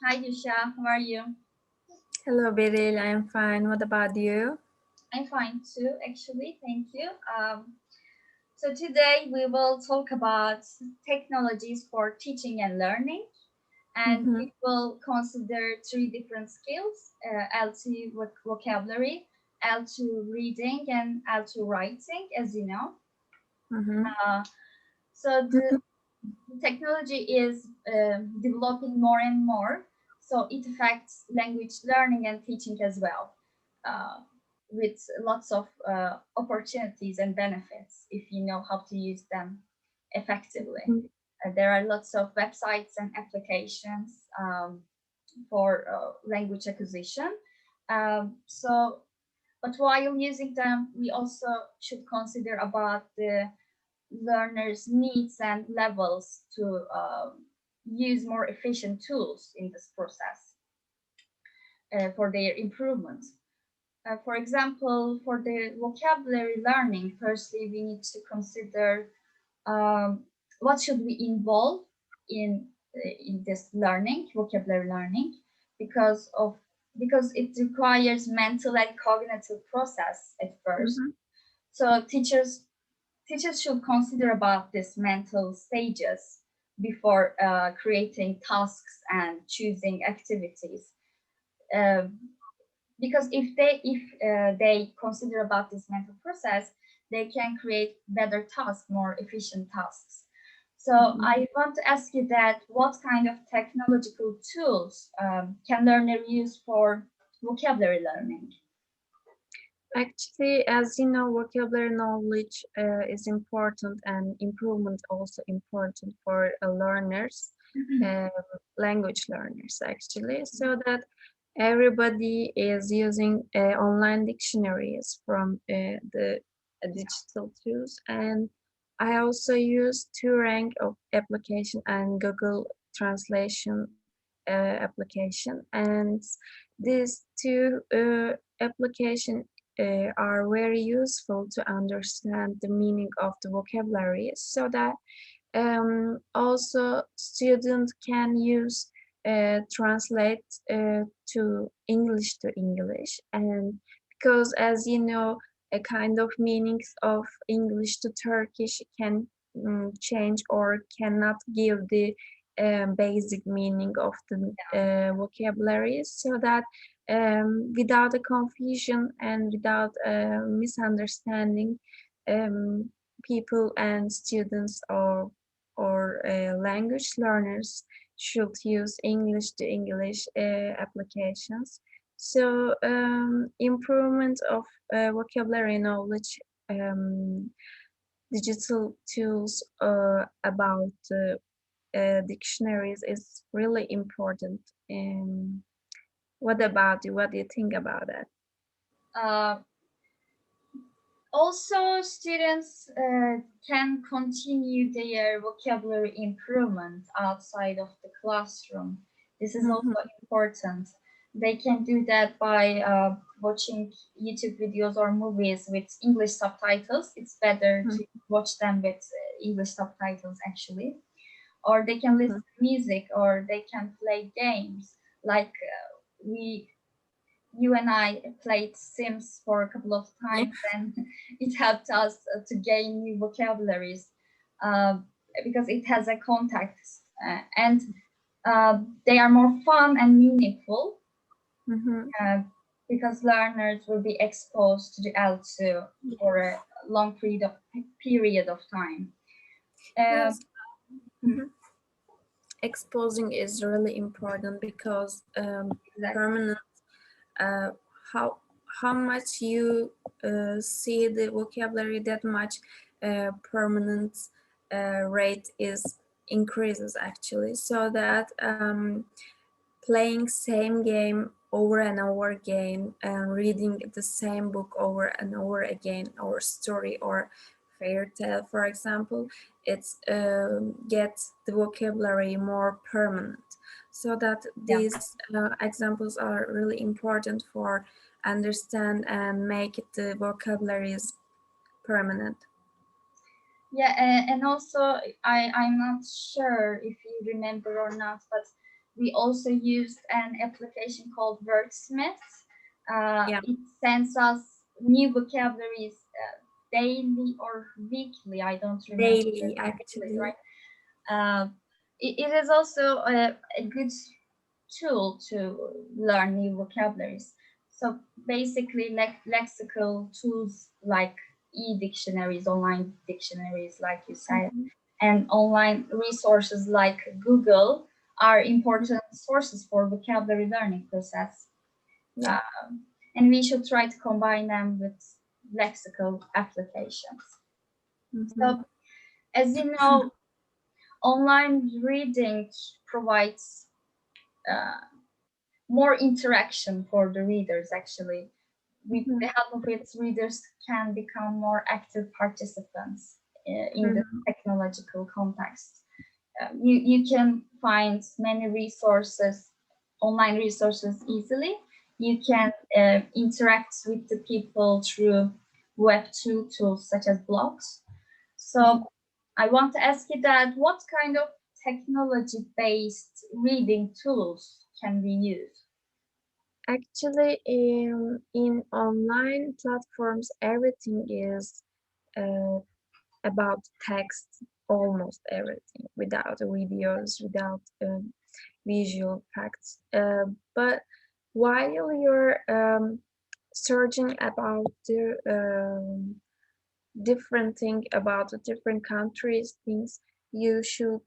Hi, Gülşah. How are you? Hello, Beril. I'm fine. What about you? I'm fine too, actually. Thank you. So today we will talk about technologies for teaching and learning, and Mm-hmm. we will consider three different skills: L2 vocabulary, L2 reading, and L2 writing, as you know. Mm-hmm. Uh, so the technology is developing more and more, so it affects language learning and teaching as well, uh, with lots of opportunities and benefits if you know how to use them effectively. There are lots of websites and applications for language acquisition. So, but while using them, we also should consider about the learners' needs and levels to use more efficient tools in this process for their improvement. For example, for the vocabulary learning, firstly, we need to consider what should we involve in this learning, vocabulary learning, because of because it requires mental and cognitive process at first. Mm-hmm. So teachers should consider about these mental stages before creating tasks and choosing activities. Uh, because if they consider about this mental process, they can create better tasks, more efficient tasks. So Mm-hmm. I want to ask you that what kind of technological tools can learner use for vocabulary learning? Actually, as you know, vocabulary knowledge is important and improvement also important for learners, uh, language learners actually, so that everybody is using online dictionaries from the digital tools. And I also use Turing of application and Google Translation application, and these two application are very useful to understand the meaning of the vocabulary, so that also students can use translate to English. And because, as you know, a kind of meanings of English to Turkish can change or cannot give the basic meaning of the vocabulary, so that without a confusion and without a misunderstanding, um, people and students or language learners should use English to English applications. So improvement of vocabulary knowledge, digital tools about dictionaries is really important. What about you? What do you think about that? Uh, Also, students can continue their vocabulary improvement outside of the classroom. This is Mm-hmm. also important. They can do that by watching YouTube videos or movies with English subtitles. It's better to watch them with English subtitles, actually. Or they can listen Mm-hmm. to music, or they can play games. Like we you and I played Sims for a couple of Yeah. times, and it helped us to gain new vocabularies uh, because it has a context and they are more fun and meaningful Mm-hmm. uh, because learners will be exposed to the L2 for a long period of time. Uh, Yes. Mhm. Exposing is really important because exactly. permanent uh, how how much you see the vocabulary, that much permanent rate is increases actually, so that playing same game over and over again and reading the same book over and over again, or story or fairy tale, for example, it's gets the vocabulary more permanent. So that Yeah. these examples are really important for understand and make it the vocabularies permanent. Yeah, and also I'm not sure if you remember or not, but we also used an application called Wordsmith. Yeah. It sends us new vocabularies daily or weekly. I don't remember. Daily, actually. Right? It is also a good tool to learn new vocabularies. So basically, lexical tools like e-dictionaries, online dictionaries, like you said, and online resources like Google are important sources for vocabulary learning process. Yeah. And we should try to combine them with lexical applications. So, as you know, online reading provides more interaction for the readers. Actually, with the help of it, readers can become more active participants in the technological context. You can find many resources, online resources easily. You can interact with the people through Web2 tools such as blogs. So I want to ask you that what kind of technology-based reading tools can we use? Actually, in online platforms, everything is uh, about text, almost everything, without videos, without visual facts. But while you're searching about the different thing about the different countries, things you should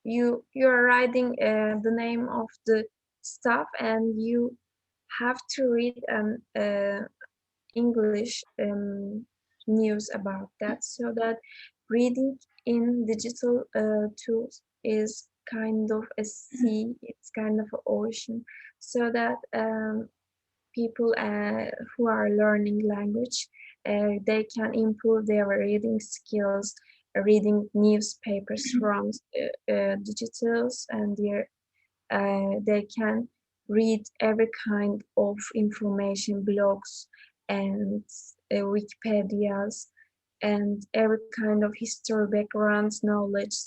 you're writing the name of the stuff, and you have to read an English news about that, so that reading in digital tools is kind of a sea, it's kind of an ocean, so that people who are learning language, they can improve their reading skills, reading newspapers from digitals, and they can read every kind of information, blogs and Wikipedias, and every kind of history backgrounds knowledge.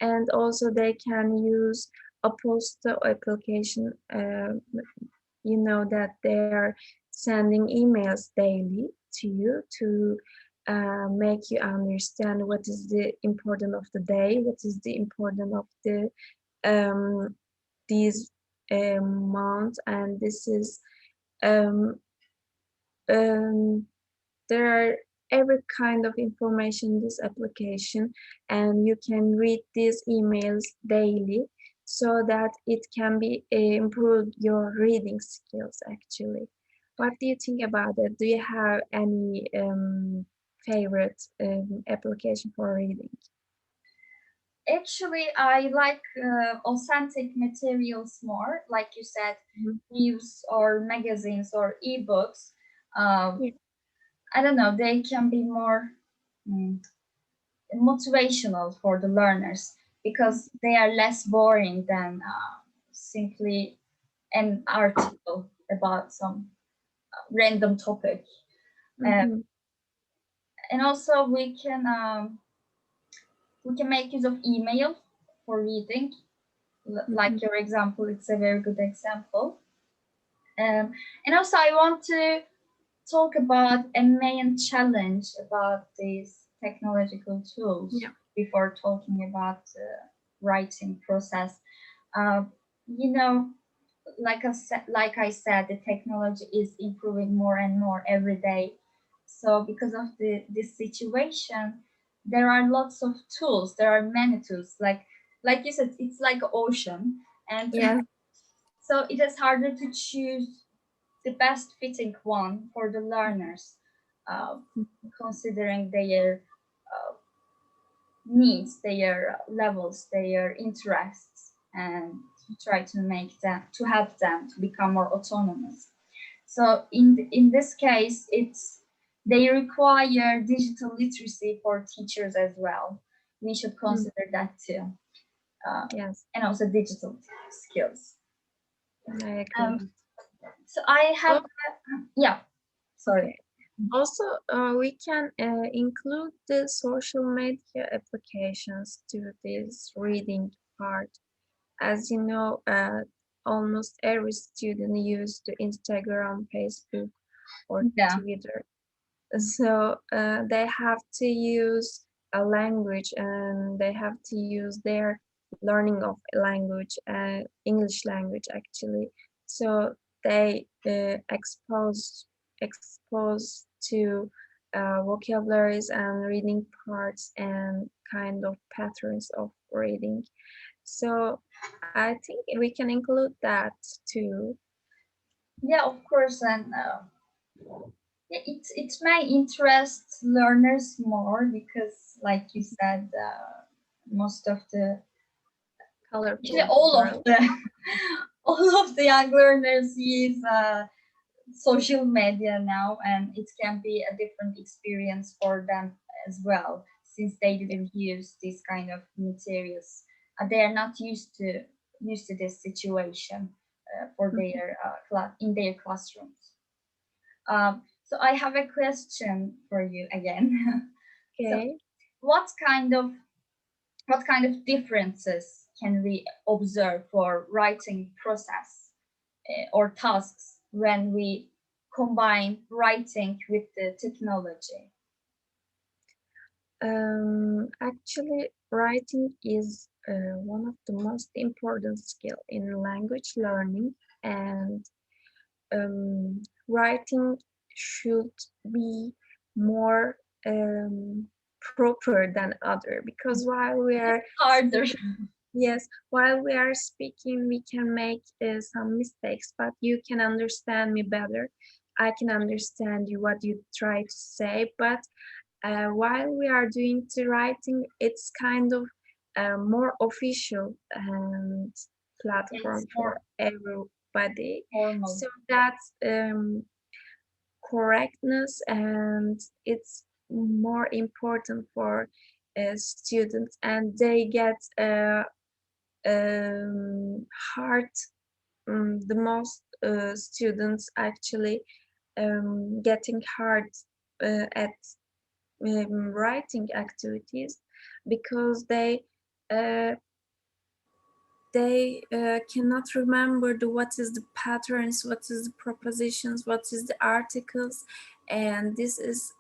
And also they can use a postal application. You know that they're sending emails daily to you to make you understand what is the important of the day, what is the important of the um, these months, and this is um, um, there are every kind of information in this application, and you can read these emails daily, so that it can be improve your reading skills. Actually, what do you think about it? Do you have any favorite application for reading? Actually, I like authentic materials more, like you said, news or magazines or ebooks. Yeah. I don't know, they can be more motivational for the learners because they are less boring than simply an article about some random topic. Mm-hmm. And also we can make use of email for reading. Like your example, it's a very good example. And also I want to talk about a main challenge about these technological tools before talking about the writing process. Uh, you know, like I said, the technology is improving more and more every day. So because of this situation, there are lots of tools. There are many tools. Like you said, it's like an ocean, and Yeah. so it is harder to choose the best fitting one for the learners, uh, considering their needs, their levels, their interests, and try to make them to help them to become more autonomous. So in this case, it's they require digital literacy for teachers as well. We should consider that too, Yes, and also digital skills. I agree. So I have, yeah, sorry. Okay. Also, we can include the social media applications to this reading part. as you know, almost every student used to Instagram, Facebook, or Yeah, Twitter. So they have to use a language, and they have to use their learning of language, English language actually. So they expose to vocabularies and reading parts and kind of patterns of reading. So I think we can include that too. yeah, of course, and yeah, it may interest learners more because, like you said, most of the actually Colorful all of world. the all of the young learners use social media now, and it can be a different experience for them as well, since they didn't use this kind of materials. They are not used to this situation for their class in their classrooms. So I have a question for you again. So Okay. what kind of differences can we observe for writing process or tasks when we combine writing with the technology? Actually, writing is one of the most important skill in language learning, and writing should be more proper than other, because while we It's are harder. speaking, yes, while we are speaking, we can make some mistakes, but you can understand me better. I can understand you what you try to say, but while we are doing the writing, it's kind of more official and It's platform for more everybody. formal. So that's correctness, and it's more important for students, and they get hard. The most students actually getting hard at writing activities, because uh, they cannot remember what is the patterns, what is the propositions, what is the articles, and this is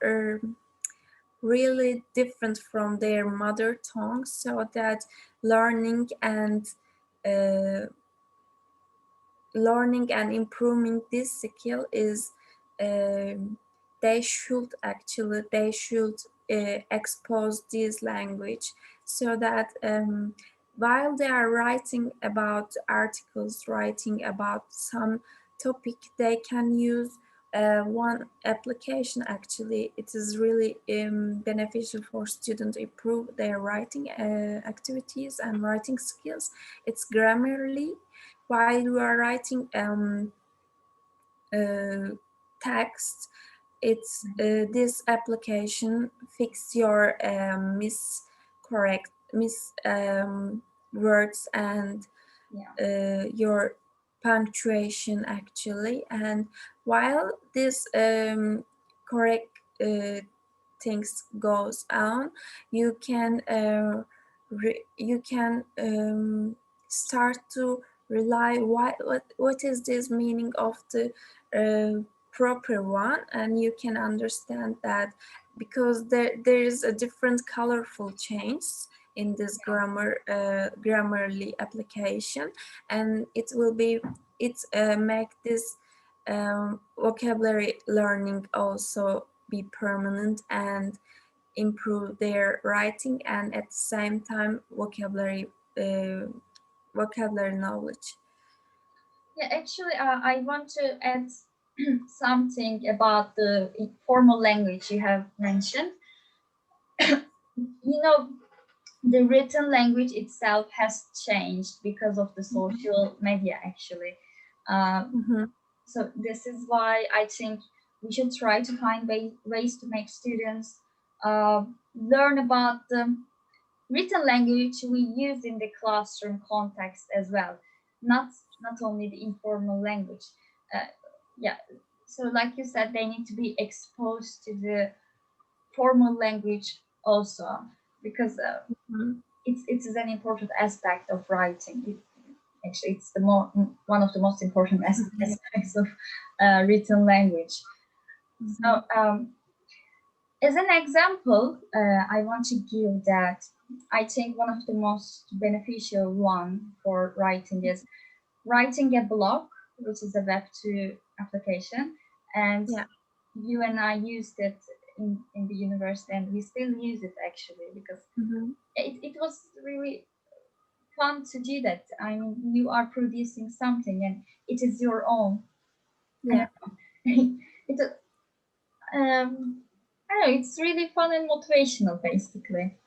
really different from their mother tongue. So that learning and uh, learning and improving this skill is um, they should expose this language, so that while they are writing about articles, writing about some topic, they can use one application. Actually, it is really beneficial for students to improve their writing activities and writing skills. It's Grammarly. While you are writing uh, text, it's this application fix your miscorrect mis words and Yeah. your punctuation actually. And while this correct uh, things goes on, you can you can start to rely what is this meaning of the proper one, and you can understand that, because there is a different colorful change in this Grammarly application, and it make this vocabulary learning also be permanent and improve their writing, and at the same time uh, vocabulary knowledge. Yeah, actually, I want to add something about the formal language you have mentioned. You know, the written language itself has changed because of the social media, actually. Uh, Mm-hmm. so this is why I think we should try to find ways to make students learn about the written language we use in the classroom context as well, not only the informal language. Uh, yeah. So, like you said, they need to be exposed to the formal language also, because Mm-hmm. it is an important aspect of writing. Actually, it's one of the most important aspects of written language. So, as an example, I want to give that I think one of the most beneficial one for writing is writing a blog, which is a Web2 application, and you and I used it in the university, and we still use it actually because it was really fun to do that. I mean, you are producing something and it is your own. Yeah. it, I don't know, it's really fun and motivational, basically.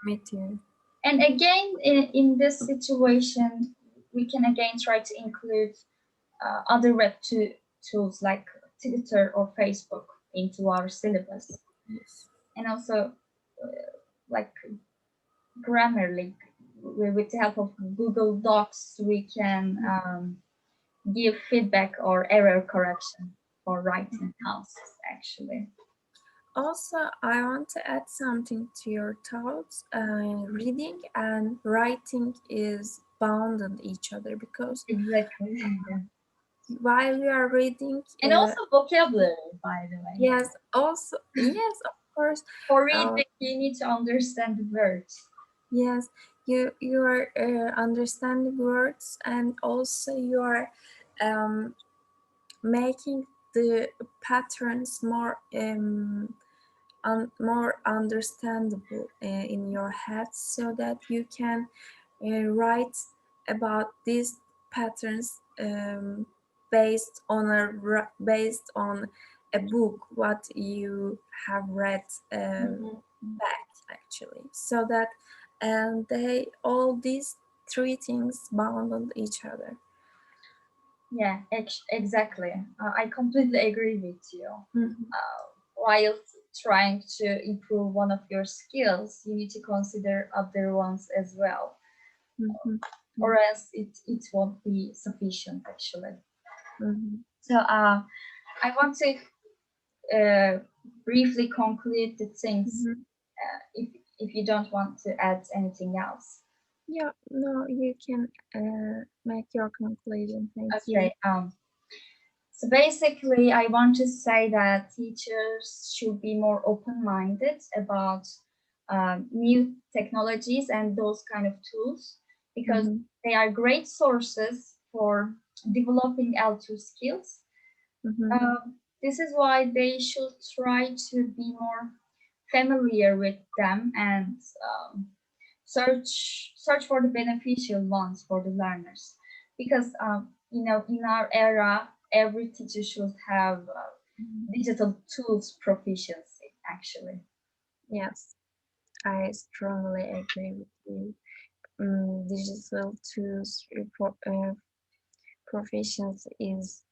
Me too. And again, in this situation, we can again try to include other Web2 tools like Twitter or Facebook into our syllabus. Yes. And also, like Grammarly, with the help of Google Docs, we can give feedback or error correction for writing tasks, actually. Also, I want to add something to your thoughts. Reading and writing is bounded each other because Exactly. while you are reading, And also vocabulary, by the way. yes, also yes, of course. For reading, you need to understand the words. Yes, you are understanding words, and also you are making the patterns more more understandable in your head, so that you can write about these patterns based on a book what you have read back, actually, so that they all these three things bound on each other. Yeah, exactly. I completely agree with you. While trying to improve one of your skills, you need to consider other ones as well, or else it won't be sufficient, actually. So I want to briefly conclude the things if you don't want to add anything else. Yeah, no, you can make your conclusion. Thank you. So basically, I want to say that teachers should be more open-minded about new technologies and those kind of tools, because they are great sources for developing L2 skills. This is why they should try to be more familiar with them and search for the beneficial ones for the learners, because in our era, every teacher should have digital tools proficiency, actually. Yes, I strongly agree with you. Digital tools proficiency is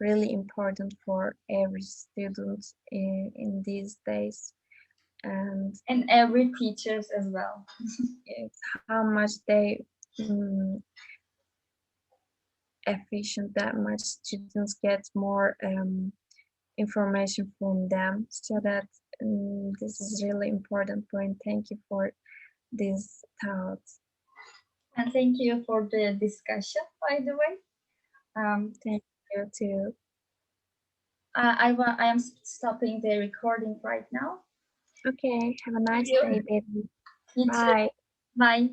really important for every student in these days, and every teachers as well. It's how much they efficient, that much students get more information from them, so that this is really important point. Thank you for this thought. And thank you for the discussion, by the way. Thank you too. I am stopping the recording right now. Okay, have a nice day, baby. You Bye. too. Bye.